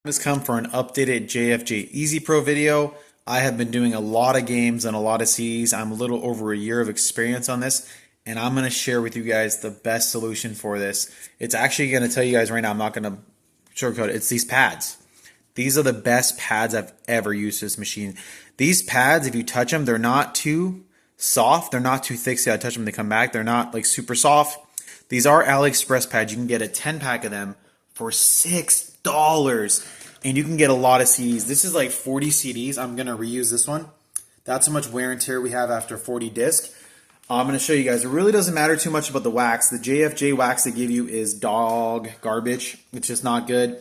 Has come for an updated JFJ Easy Pro video. I have been doing a lot of games and a lot of CDs. I'm a little over a year of experience on this, and I'm going to share with you guys the best solution for this. It's actually going to tell you guys right now, I'm not going to sugarcoat it. It's these pads. These are the best pads I've ever used to this machine. These pads, if you touch them, they're not too soft. They're not too thick. See how I touch them, they come back. They're not like super soft. These are AliExpress pads. You can get a 10-pack of them for $6. And you can get a lot of CDs. This is like 40 CDs. I'm going to reuse this one. That's how much wear and tear we have after 40 discs. I'm going to show you guys. It really doesn't matter too much about the wax. The JFJ wax they give you is dog garbage. It's just not good.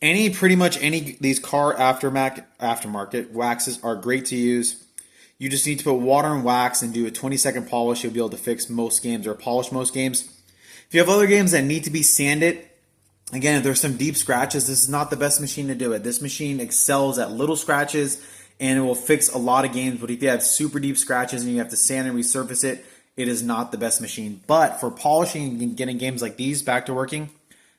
Pretty much any these car aftermarket waxes are great to use. You just need to put water and wax and do a 20-second polish. You'll be able to fix most games or polish most games. If you have other games that need to be sanded, again, if there's some deep scratches, this is not the best machine to do it. This machine excels at little scratches and it will fix a lot of games. But if you have super deep scratches and you have to sand and resurface it, it is not the best machine. But for polishing and getting games like these back to working,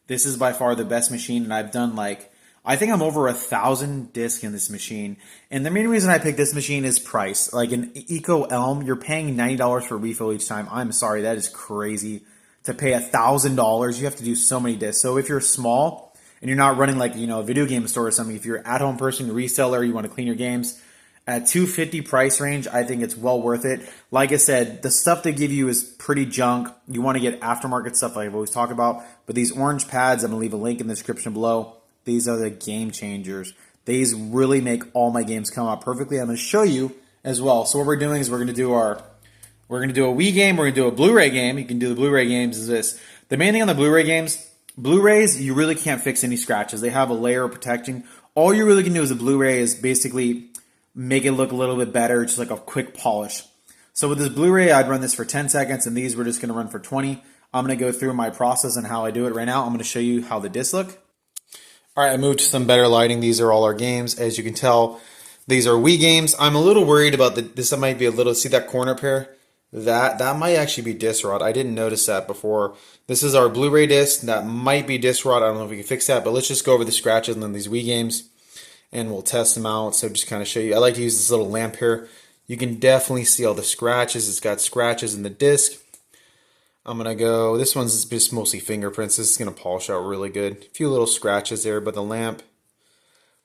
this is by far the best machine. And I've done I think I'm over 1,000 discs in this machine. And the main reason I picked this machine is price. Like an Eco Elm, you're paying $90 for a refill each time. I'm sorry, that is crazy. To pay $1,000, you have to do so many discs. So if you're small and you're not running a video game store or something, if you're an at-home person, reseller, you want to clean your games, at $250 price range, I think it's well worth it. Like I said, the stuff they give you is pretty junk. You want to get aftermarket stuff like I've always talked about. But these orange pads, I'm going to leave a link in the description below. These are the game changers. These really make all my games come out perfectly. I'm going to show you as well. So what we're doing is we're going to do a Wii game, we're going to do a Blu-ray game. You can do the Blu-ray games is this. The main thing on the Blu-ray games, Blu-rays, you really can't fix any scratches. They have a layer of protection. All you really can do as a Blu-ray is basically make it look a little bit better, just like a quick polish. So with this Blu-ray, I'd run this for 10 seconds, and these we're just going to run for 20. I'm going to go through my process and how I do it right now. I'm going to show you how the discs look. All right, I moved to some better lighting. These are all our games. As you can tell, these are Wii games. I'm a little worried about this. Might be a little, see that corner up here? That might actually be disc rot. I didn't notice that before. This is our Blu-ray disc. That might be disc rot. I don't know if we can fix that, but let's just go over the scratches and then these Wii games, and we'll test them out. So just kind of show you. I like to use this little lamp here. You can definitely see all the scratches. It's got scratches in the disc. I'm going to go, this one's just mostly fingerprints. This is going to polish out really good. A few little scratches there, but the lamp.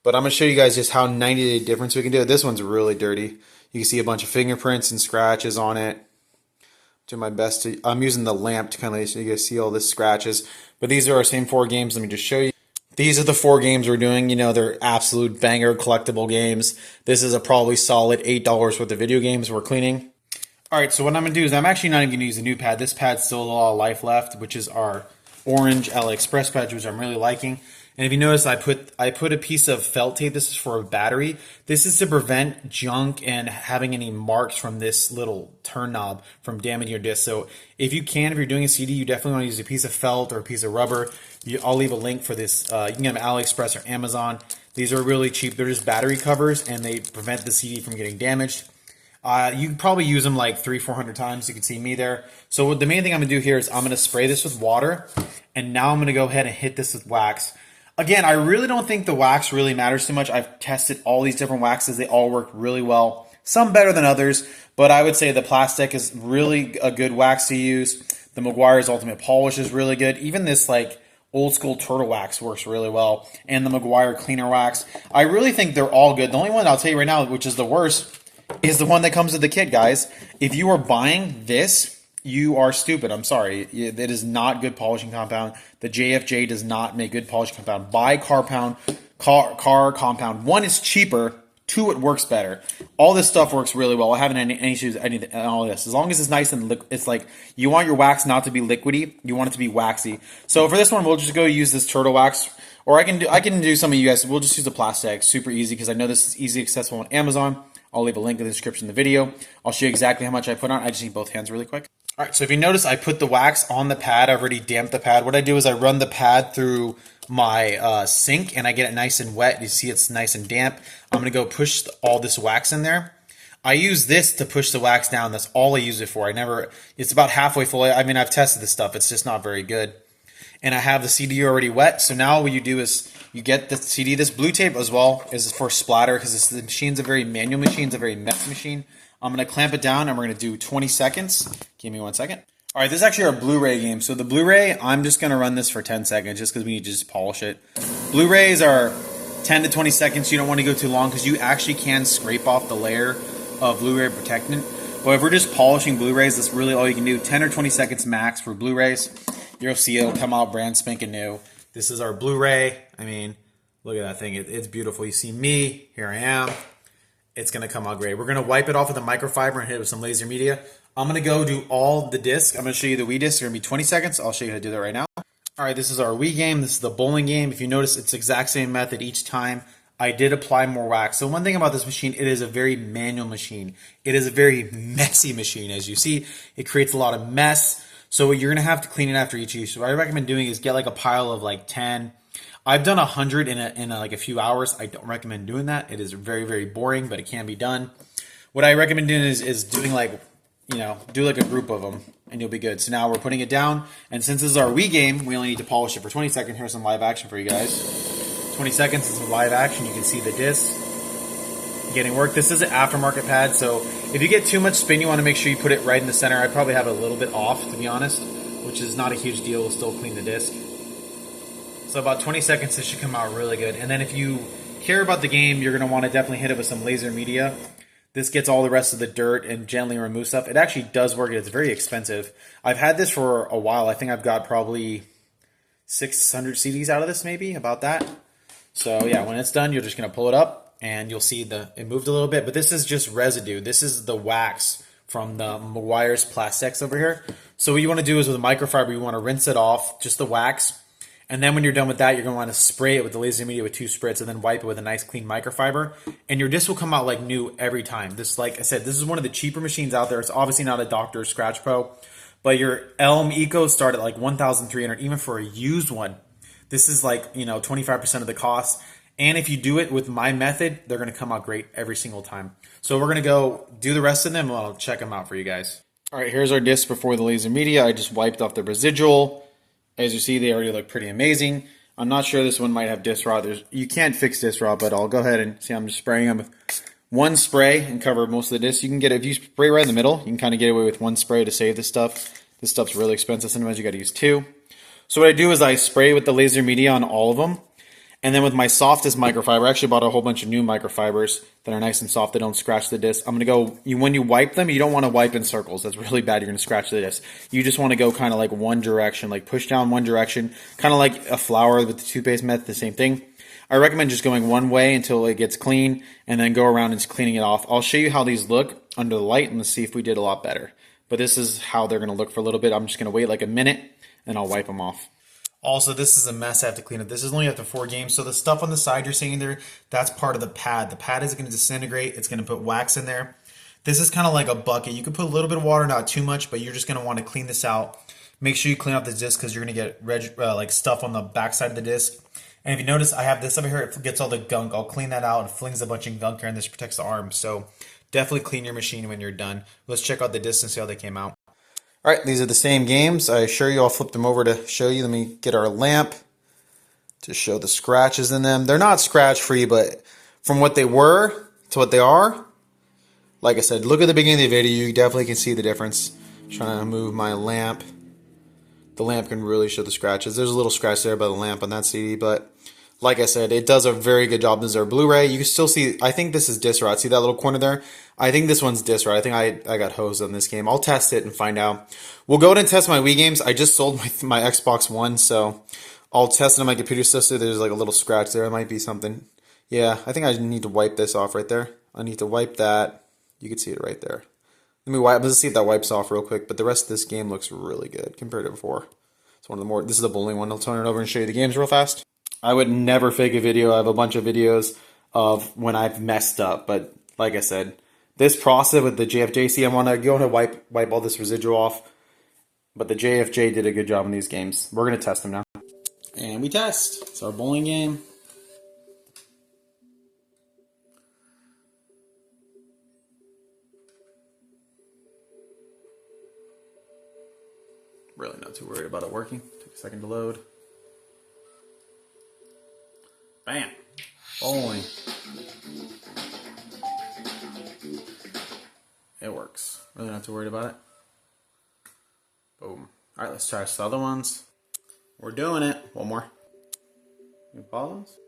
But I'm going to show you guys just how 90-day difference we can do. This one's really dirty. You can see a bunch of fingerprints and scratches on it. Do my best to, I'm using the lamp to kind of so you guys see all the scratches. But these are our same 4 games. Let me just show you. These are the 4 games we're doing. You know, they're absolute banger collectible games. This is a probably solid $8 worth of video games we're cleaning. All right, so what I'm going to do is I'm actually not even going to use a new pad. This pad's still a lot of life left, which is our orange AliExpress pad, which I'm really liking. And if you notice, I put a piece of felt tape. This is for a battery. This is to prevent junk and having any marks from this little turn knob from damaging your disc. So if you're doing a CD, you definitely want to use a piece of felt or a piece of rubber. I'll leave a link for this. You can get them at AliExpress or Amazon. These are really cheap. They're just battery covers, and they prevent the CD from getting damaged. You can probably use them like 300-400 times. You can see me there. So the main thing I'm going to do here is I'm going to spray this with water, and now I'm going to go ahead and hit this with wax. Again, I really don't think the wax really matters too much. I've tested all these different waxes. They all work really well. Some better than others, but I would say the plastic is really a good wax to use. The Meguiar's Ultimate Polish is really good. Even this old school turtle wax works really well. And the Meguiar Cleaner Wax. I really think they're all good. The only one I'll tell you right now, which is the worst, is the one that comes with the kit, guys. If you are buying this, you are stupid. I'm sorry. It is not good polishing compound. The JFJ does not make good polishing compound. Buy car compound. 1, it's cheaper. 2, it works better. All this stuff works really well. I haven't had any issues with all of this. As long as it's nice and it's like you want your wax not to be liquidy. You want it to be waxy. So for this one, we'll just go use this turtle wax. Or I can do some of you guys. We'll just use the plastic. Super easy because I know this is easy accessible on Amazon. I'll leave a link in the description of the video. I'll show you exactly how much I put on. I just need both hands really quick. All right, so if you notice, I put the wax on the pad. I've already damped the pad. What I do is I run the pad through my sink, and I get it nice and wet. You see it's nice and damp. I'm going to go push all this wax in there. I use this to push the wax down. That's all I use it for. It's about halfway full. I mean, I've tested this stuff. It's just not very good. And I have the CD already wet. So now what you do is You get the CD. This blue tape as well is for splatter because the machine's a very manual machine. It's a very messy machine. I'm going to clamp it down and we're going to do 20 seconds. Give me 1 second. All right, this is actually our Blu-ray game. So the Blu-ray, I'm just going to run this for 10 seconds just because we need to just polish it. Blu-rays are 10 to 20 seconds. You don't want to go too long because you actually can scrape off the layer of Blu-ray protectant. But if we're just polishing Blu-rays, that's really all you can do. 10 or 20 seconds max for Blu-rays. You'll see it'll come out brand spanking new. This is our Blu-ray. I mean, look at that thing. It's beautiful. You see me. Here I am. It's going to come out great. We're going to wipe it off with a microfiber and hit it with some laser media. I'm going to go do all the disc. I'm going to show you the Wii disc. It's going to be 20 seconds. I'll show you how to do that right now. All right, this is our Wii game. This is the bowling game. If you notice, it's the exact same method each time. I did apply more wax. So one thing about this machine, it is a very manual machine. It is a very messy machine. As you see, it creates a lot of mess. So you're going to have to clean it after each use. So what I recommend doing is get like a pile of like 10. I've done 100 in like a few hours. I don't recommend doing that. It is very, very boring, but it can be done. What I recommend doing is doing like, do like a group of them and you'll be good. So now we're putting it down. And since this is our Wii game, we only need to polish it for 20 seconds. Here's some live action for you guys. 20 seconds is some live action. You can see the disc getting work. This is an aftermarket pad. So if you get too much spin, you want to make sure you put it right in the center. I'd probably have it a little bit off, to be honest, which is not a huge deal. We'll still clean the disc. So about 20 seconds, this should come out really good. And then if you care about the game, you're going to want to definitely hit it with some laser media. This gets all the rest of the dirt and gently remove stuff. It actually does work. It's very expensive. I've had this for a while. I think I've got probably 600 CDs out of this, maybe, about that. So yeah, when it's done, you're just going to pull it up and you'll see it moved a little bit. But this is just residue. This is the wax from the Meguiar's Plastex over here. So what you want to do is with a microfiber, you want to rinse it off, just the wax. And then when you're done with that, you're going to want to spray it with the laser media with 2 spritz and then wipe it with a nice clean microfiber. And your disc will come out like new every time. This, like I said, this is one of the cheaper machines out there. It's obviously not a Dr. Scratch Pro, but your Elm Eco start at like 1,300 even for a used one. This is like, 25% of the cost. And if you do it with my method, they're going to come out great every single time. So we're going to go do the rest of them and I'll check them out for you guys. All right, here's our disc before the laser media. I just wiped off the residual. As you see, they already look pretty amazing. I'm not sure this one might have disc rot. You can't fix disc rot, but I'll go ahead and see. I'm just spraying them with one spray and cover most of the disc. You can get it, if you spray right in the middle, you can kind of get away with one spray to save this stuff. This stuff's really expensive. Sometimes you got to use 2. So what I do is I spray with the laser media on all of them. And then with my softest microfiber, I actually bought a whole bunch of new microfibers that are nice and soft that don't scratch the disc. I'm going to go, when you wipe them, you don't want to wipe in circles. That's really bad. You're going to scratch the disc. You just want to go kind of like one direction, like push down one direction, kind of like a flower with the toothpaste method, the same thing. I recommend just going one way until it gets clean and then go around and just cleaning it off. I'll show you how these look under the light and let's see if we did a lot better. But this is how they're going to look for a little bit. I'm just going to wait like a minute and I'll wipe them off. Also, this is a mess. I have to clean it. This is only after 4 games. So the stuff on the side you're seeing there, that's part of the pad. The pad is going to disintegrate. It's going to put wax in there. This is kind of like a bucket. You can put a little bit of water, not too much, but you're just going to want to clean this out. Make sure you clean out the disc because you're going to get like stuff on the back side of the disc. And if you notice, I have this over here. It gets all the gunk. I'll clean that out. It flings a bunch of gunk here, and this protects the arm. So definitely clean your machine when you're done. Let's check out the disc and see how they came out. All right, these are the same games. I assure you I'll flip them over to show you. Let me get our lamp to show the scratches in them. They're not scratch free, but from what they were to what they are, like I said, look at the beginning of the video. You definitely can see the difference. I'm trying to move my lamp. The lamp can really show the scratches. There's a little scratch there by the lamp on that CD, but like I said, it does a very good job. This is our Blu-ray. You can still see, I think this is disc rot. See that little corner there? I think this one's disc rot. I think I got hosed on this game. I'll test it and find out. We'll go ahead and test my Wii games. I just sold my Xbox One, so I'll test it on my computer system. There's like a little scratch there. It might be something. Yeah, I think I need to wipe this off right there. I need to wipe that. You can see it right there. Let me wipe. Let's see if that wipes off real quick. But the rest of this game looks really good compared to before. It's one of the more. This is the bowling one. I'll turn it over and show you the games real fast. I would never fake a video. I have a bunch of videos of when I've messed up. But like I said, this process with the JFJC, I want to go and wipe all this residual off. But the JFJ did a good job in these games. We're going to test them now. And we test. It's our bowling game. Really not too worried about it working. Took a second to load. Bam. Bowling. It works. Really not too worried about it. Boom. Alright, let's try some other ones. We're doing it. One more. You pause?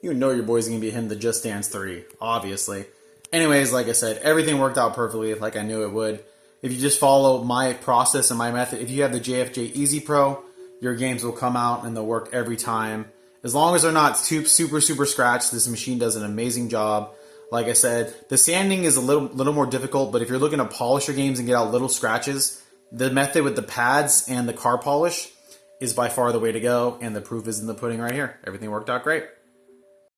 You know your boy's going to be hitting the Just Dance 3, obviously. Anyways, like I said, everything worked out perfectly like I knew it would. If you just follow my process and my method, if you have the JFJ Easy Pro, your games will come out and they'll work every time. As long as they're not super scratched, this machine does an amazing job. Like I said, the sanding is a little more difficult, but if you're looking to polish your games and get out little scratches, the method with the pads and the car polish is by far the way to go, and the proof is in the pudding right here. Everything worked out great.